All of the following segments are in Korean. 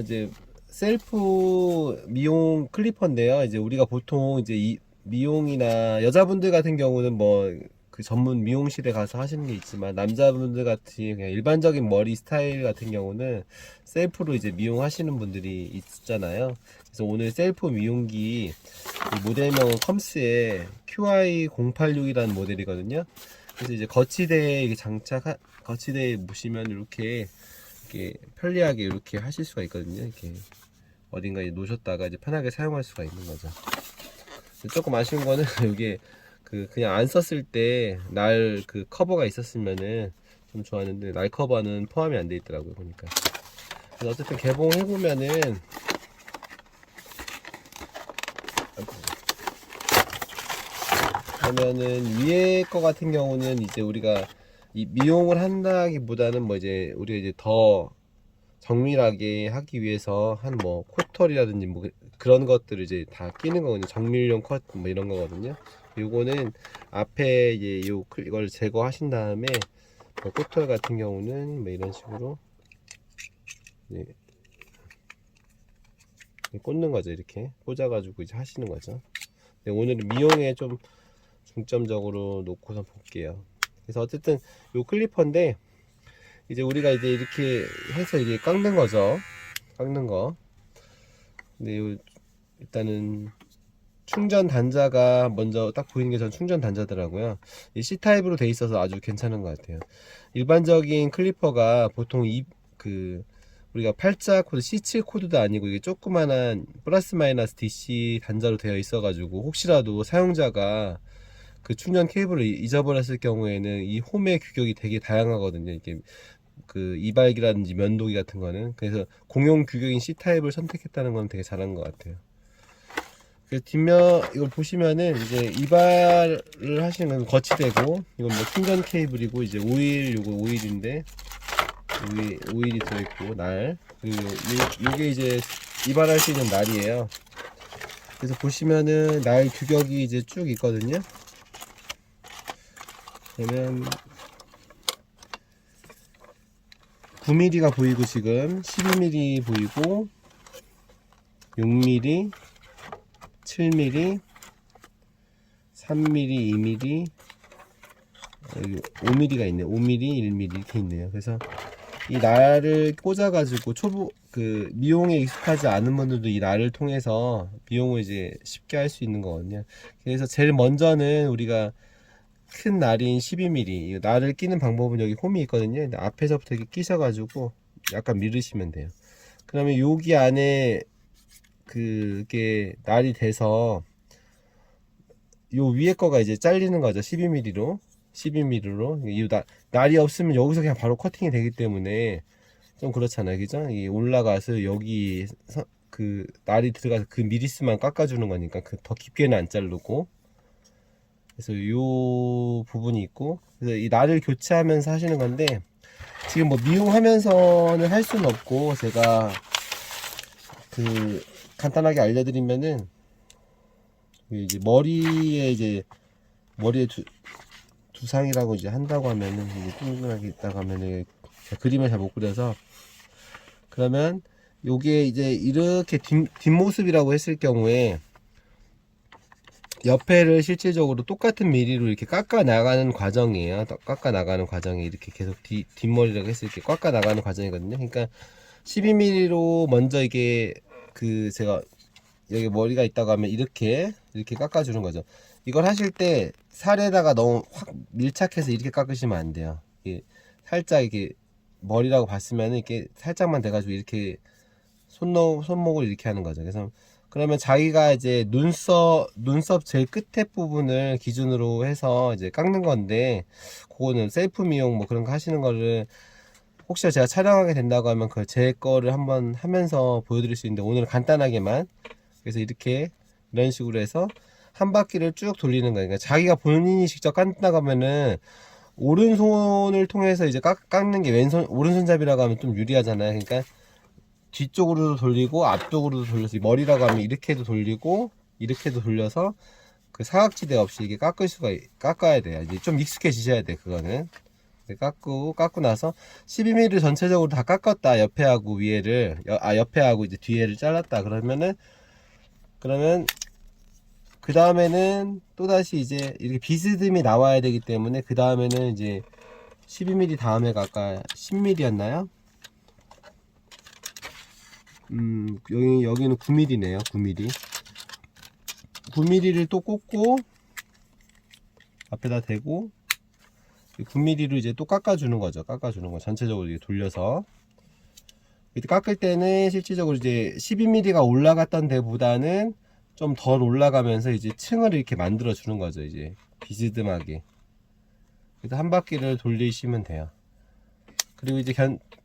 이제 셀프 미용 클리퍼인데요. 이제 우리가 보통 이제 이 미용이나 여자분들 같은 경우는 뭐 그 전문 미용실에 가서 하시는 게 있지만, 남자분들 같이 그냥 일반적인 머리 스타일 같은 경우는 셀프로 이제 미용하시는 분들이 있잖아요. 그래서 오늘 셀프 미용기 이 모델명은 컴스의 QI086이라는 모델이거든요. 그래서 이제 거치대에 이렇게 거치대에 보시면 이렇게 편리하게 이렇게 하실 수가 있거든요. 이렇게 어딘가에 놓으셨다가 이제 편하게 사용할 수가 있는 거죠. 조금 아쉬운 거는 이게 그냥 안 썼을 때 날 그 커버가 있었으면은 좀 좋았는데, 날 커버는 포함이 안 돼 있더라고요, 보니까. 그래서 어쨌든 개봉해 보면은 위에 거 같은 경우는 이제 우리가 이 미용을 한다기보다는 뭐 이제 우리가 이제 더 정밀하게 하기 위해서 한 뭐 코털이라든지 뭐 그런 것들을 이제 다 끼는 거거든요. 정밀용 컷 뭐 이런 거거든요. 요거는 앞에 이제 이걸 제거하신 다음에 뭐 코털 같은 경우는 뭐 이런 식으로 꽂는 거죠. 이렇게 꽂아가지고 이제 하시는 거죠. 오늘은 미용에 좀 중점적으로 놓고서 볼게요. 그래서 어쨌든 요 클리퍼인데, 이제 우리가 이제 이렇게 해서 이게 깎는 거죠. 깎는 거. 근데 일단은 충전 단자가 먼저 딱 보이는 게 전 충전 단자더라고요. 이 C타입으로 돼 있어서 아주 괜찮은 것 같아요. 일반적인 클리퍼가 보통 우리가 팔자 코드 C7 코드도 아니고 이게 조그만한 플러스 마이너스 DC 단자로 되어 있어 가지고, 혹시라도 사용자가 그 충전 케이블을 잊어버렸을 경우에는 이 홈의 규격이 되게 다양하거든요. 이게 이발기라든지 면도기 같은 거는. 그래서 공용 규격인 C타입을 선택했다는 건 되게 잘한 것 같아요. 그 뒷면 이걸 보시면은 이제 이발을 하시는 건 거치대고, 이건 뭐 충전 케이블이고, 이제 오일, 요거 오일인데 오일이 들어있고, 그리고 요게 이제 이발할 수 있는 날이에요. 그래서 보시면은 날 규격이 이제 쭉 있거든요. 그러면 9mm가 보이고, 지금 12mm 보이고, 6mm, 7mm, 3mm, 2mm, 여기 5mm가 있네요. 5mm, 1mm 이렇게 있네요. 그래서 이 날을 꽂아가지고 미용에 익숙하지 않은 분들도 이 날을 통해서 미용을 이제 쉽게 할 수 있는 거거든요. 그래서 제일 먼저는 우리가 큰 날인 12mm 이 날을 끼는 방법은 여기 홈이 있거든요. 근데 앞에서부터 이렇게 끼셔가지고 약간 밀으시면 돼요. 그러면 여기 안에 그게 날이 돼서 요 위에 거가 이제 잘리는 거죠. 12mm로. 이 날이 없으면 여기서 그냥 바로 커팅이 되기 때문에 좀 그렇잖아요. 그죠? 이 올라가서 여기 날이 들어가서 그 미리수만 깎아주는 거니까 더 깊게는 안 자르고. 그래서 요 부분이 있고, 그래서 이 날을 교체하면서 하시는 건데, 지금 뭐 미용하면서는 할 수는 없고, 제가 간단하게 알려드리면은, 이제 머리에 두상이라고 이제 한다고 하면은, 이게 동그랗게 있다고 하면은, 제가 그림을 잘 못 그려서, 그러면 요게 이제 이렇게 뒷모습이라고 했을 경우에, 옆에를 실질적으로 똑같은 미리로 이렇게 깎아 나가는 과정이에요. 깎아 나가는 과정이 이렇게 계속 뒷머리라고 했을 때 깎아 나가는 과정이거든요. 그러니까 12mm로 먼저 이게 제가 여기 머리가 있다고 하면 이렇게 깎아주는 거죠. 이걸 하실 때 살에다가 너무 확 밀착해서 이렇게 깎으시면 안 돼요. 살짝 이렇게 머리라고 봤으면 이렇게 살짝만 돼가지고 이렇게 손목을 이렇게 하는 거죠. 그래서 그러면 자기가 이제 눈썹 제일 끝에 부분을 기준으로 해서 이제 깎는 건데, 그거는 셀프 미용 뭐 그런 거 하시는 거를 혹시 제가 촬영하게 된다고 하면 제 거를 한번 하면서 보여드릴 수 있는데, 오늘은 간단하게만. 그래서 이런 식으로 해서 한 바퀴를 쭉 돌리는 거예요. 그러니까 자기가 본인이 직접 깎는다고 하면은 오른손을 통해서 이제 깎는 게 오른손잡이라고 하면 좀 유리하잖아요. 그러니까 뒤쪽으로도 돌리고 앞쪽으로도 돌려서, 머리라고 하면 이렇게도 돌리고 이렇게도 돌려서 사각지대 없이 이게 깎아야 돼요. 이제 좀 익숙해지셔야 돼, 그거는. 깎고 나서 12mm 전체적으로 다 깎았다. 옆에하고 위에를, 옆에하고 이제 뒤에를 잘랐다. 그러면 그 다음에는 또다시 이제 이렇게 비스듬히 나와야 되기 때문에 그 다음에는 이제 12mm 다음에가 아까 10mm였나요? 여기는 9mm네요. 9mm. 9mm를 또 꽂고 앞에다 대고 9mm로 이제 또 깎아주는 거죠. 깎아주는 거 전체적으로 이렇게 돌려서 이때 깎을 때는 실질적으로 이제 12mm가 올라갔던 데보다는 좀 덜 올라가면서 이제 층을 이렇게 만들어 주는 거죠. 이제 비스듬하게. 그래서 한 바퀴를 돌리시면 돼요. 그리고 이제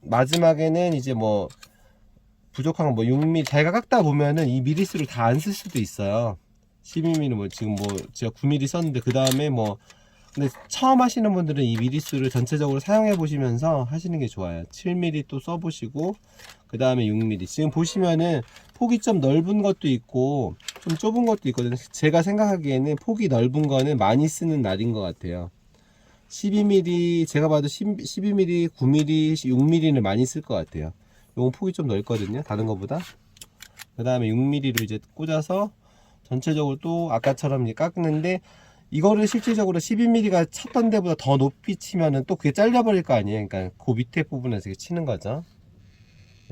마지막에는 이제 뭐 부족한 거 뭐 6mm 자기가 깎다 보면은 이 미리수를 다 안 쓸 수도 있어요. 12mm 뭐 지금 뭐 제가 9mm 썼는데 그 다음에 뭐 근데 처음 하시는 분들은 이 미리수를 전체적으로 사용해 보시면서 하시는 게 좋아요. 7mm 또 써보시고 그 다음에 6mm. 지금 보시면은 폭이 좀 넓은 것도 있고 좀 좁은 것도 있거든요. 제가 생각하기에는 폭이 넓은 거는 많이 쓰는 날인 것 같아요. 12mm 제가 봐도 12mm, 9mm, 6mm를 많이 쓸 것 같아요. 요건 폭이 좀 넓거든요. 다른 것보다. 그 다음에 6mm로 이제 꽂아서 전체적으로 또 아까처럼 이제 깎는데 이거를 실질적으로 12mm가 쳤던 데보다 더 높이 치면은 또 그게 잘려버릴 거 아니에요. 그러니까 그 밑에 부분에서 이렇게 치는 거죠.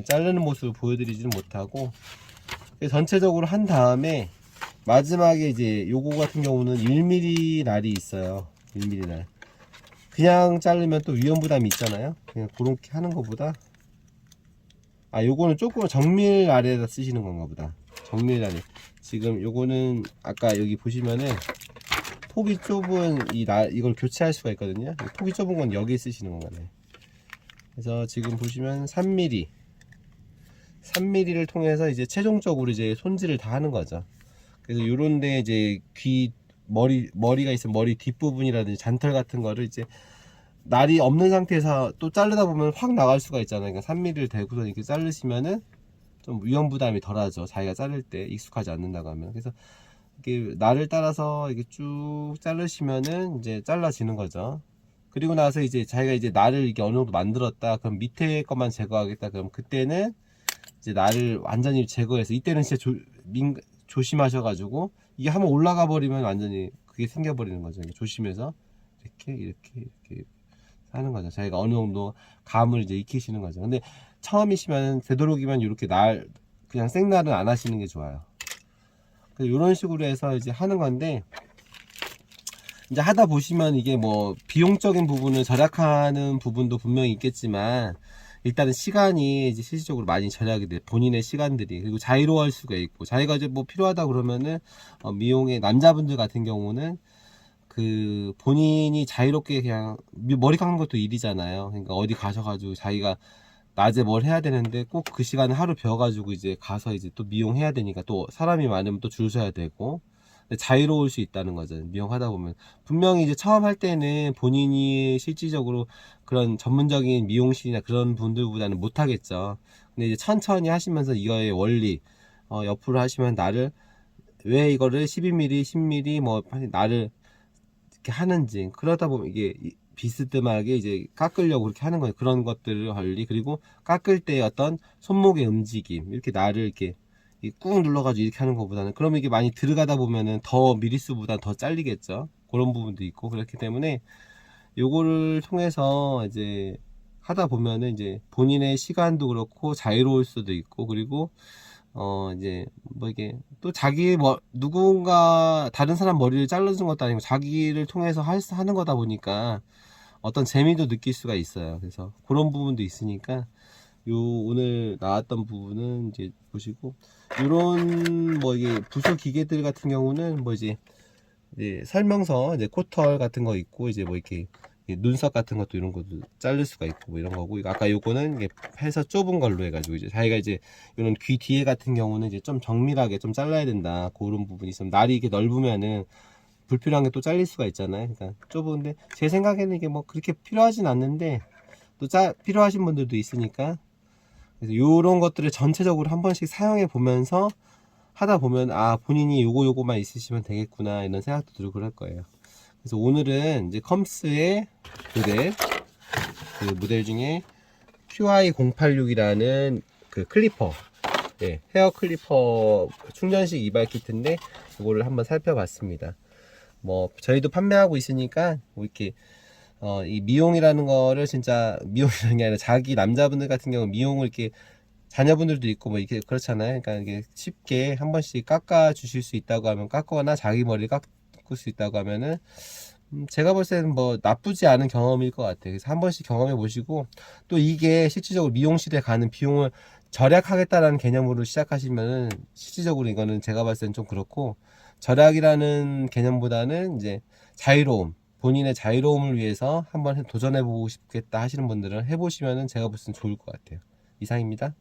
자르는 모습을 보여드리지는 못하고 전체적으로 한 다음에 마지막에 이제 요거 같은 경우는 1mm 날이 있어요. 1mm 날. 그냥 자르면 또 위험 부담이 있잖아요. 그냥 그렇게 하는 것보다 요거는 조금 정밀 날에다 쓰시는 건가 보다. 정밀 날에. 지금 요거는 아까 여기 보시면은 폭이 좁은 이걸 교체할 수가 있거든요. 폭이 좁은 건 여기 쓰시는 거네. 그래서 지금 보시면 3mm를 통해서 이제 최종적으로 이제 손질을 다 하는 거죠. 그래서 요런데 이제 머리가 있으면 머리 뒷부분이라든지 잔털 같은 거를 이제 날이 없는 상태에서 또 자르다 보면 확 나갈 수가 있잖아요. 그러니까 3mm를 대고서 이렇게 자르시면은 좀 위험 부담이 덜하죠. 자기가 자를 때 익숙하지 않는다고 하면. 그래서 이렇게 날을 따라서 이렇게 쭉 자르시면은 이제 잘라지는 거죠. 그리고 나서 이제 자기가 이제 날을 이렇게 어느 정도 만들었다. 그럼 밑에 것만 제거하겠다. 그럼 그때는 이제 날을 완전히 제거해서 이때는 진짜 조심하셔가지고 이게 한번 올라가 버리면 완전히 그게 생겨버리는 거죠. 조심해서 이렇게 하는 거죠. 자기가 어느 정도 감을 이제 익히시는 거죠. 근데 처음이시면 되도록이면 이렇게 그냥 생날은 안 하시는 게 좋아요. 이런 식으로 해서 이제 하는 건데 이제 하다 보시면 이게 뭐 비용적인 부분을 절약하는 부분도 분명히 있겠지만 일단은 시간이 이제 실질적으로 많이 절약이 돼. 본인의 시간들이. 그리고 자유로워할 수가 있고 자기가 이제 뭐 필요하다 그러면은 미용의 남자분들 같은 경우는 그 본인이 자유롭게 그냥 머리 감는 것도 일이잖아요. 그러니까 어디 가셔가지고 자기가 낮에 뭘 해야 되는데 꼭 그 시간에 하루 비워가지고 이제 가서 이제 또 미용해야 되니까 또 사람이 많으면 또 줄 서야 되고 자유로울 수 있다는 거죠. 미용하다 보면 분명히 이제 처음 할 때는 본인이 실질적으로 그런 전문적인 미용실이나 그런 분들보다는 못 하겠죠. 근데 이제 천천히 하시면서 이거의 원리 옆으로 하시면 왜 이거를 12mm, 10mm 뭐 나를 이렇게 하는지 그러다 보면 이게 비스듬하게 이제 깎으려고 그렇게 하는 거예요. 그런 것들을 관리 그리고 깎을 때 어떤 손목의 움직임 이렇게 이렇게 꾹 눌러가지고 이렇게 하는 것보다는 그러면 이게 많이 들어가다 보면은 더 미리수보다 더 잘리겠죠. 그런 부분도 있고 그렇기 때문에 요거를 통해서 이제 하다 보면은 이제 본인의 시간도 그렇고 자유로울 수도 있고 그리고 이제 뭐 이게 또 누군가 다른 사람 머리를 잘라준 것도 아니고 자기를 통해서 하는 거다 보니까 어떤 재미도 느낄 수가 있어요. 그래서 그런 부분도 있으니까 오늘 나왔던 부분은 이제 보시고 이런 뭐 이게 부수 기계들 같은 경우는 뭐 이제 설명서 이제 코털 같은 거 있고 이제 뭐 이렇게 눈썹 같은 것도 이런 것도 자를 수가 있고 뭐 이런 거고 아까 요거는 이게 해서 좁은 걸로 해가지고 이제 자기가 이제 이런 귀 뒤에 같은 경우는 이제 좀 정밀하게 좀 잘라야 된다 그런 부분이 있으면 날이 이렇게 넓으면은 불필요한 게 또 잘릴 수가 있잖아요. 그러니까 좁은데 제 생각에는 이게 뭐 그렇게 필요하진 않는데 또 필요하신 분들도 있으니까 그래서 요런 것들을 전체적으로 한 번씩 사용해 보면서 하다 보면 본인이 요거만 있으시면 되겠구나 이런 생각도 들고 그럴 거예요. 그래서 오늘은 이제 컴스의 모델 그 모델 중에 QI086이라는 그 클리퍼, 예, 헤어 클리퍼 충전식 이발 키트인데 이거를 한번 살펴봤습니다. 뭐 저희도 판매하고 있으니까 뭐 이렇게 이 미용이라는 거를 진짜 미용이라는 게 아니라 자기 남자분들 같은 경우 미용을 이렇게 자녀분들도 있고 뭐 이렇게 그렇잖아요. 그러니까 이게 쉽게 한 번씩 깎아 주실 수 있다고 하면 깎거나 자기 머리를 깎을 수 있다고 하면은 제가 볼 때는 뭐 나쁘지 않은 경험일 것 같아요. 그래서 한 번씩 경험해 보시고 또 이게 실질적으로 미용실에 가는 비용을 절약하겠다라는 개념으로 시작하시면은 실질적으로 이거는 제가 봤을 때는 좀 그렇고 절약이라는 개념보다는 이제 자유로움, 본인의 자유로움을 위해서 한번 도전해 보고 싶겠다 하시는 분들은 해보시면은 제가 볼 때는 좋을 것 같아요. 이상입니다.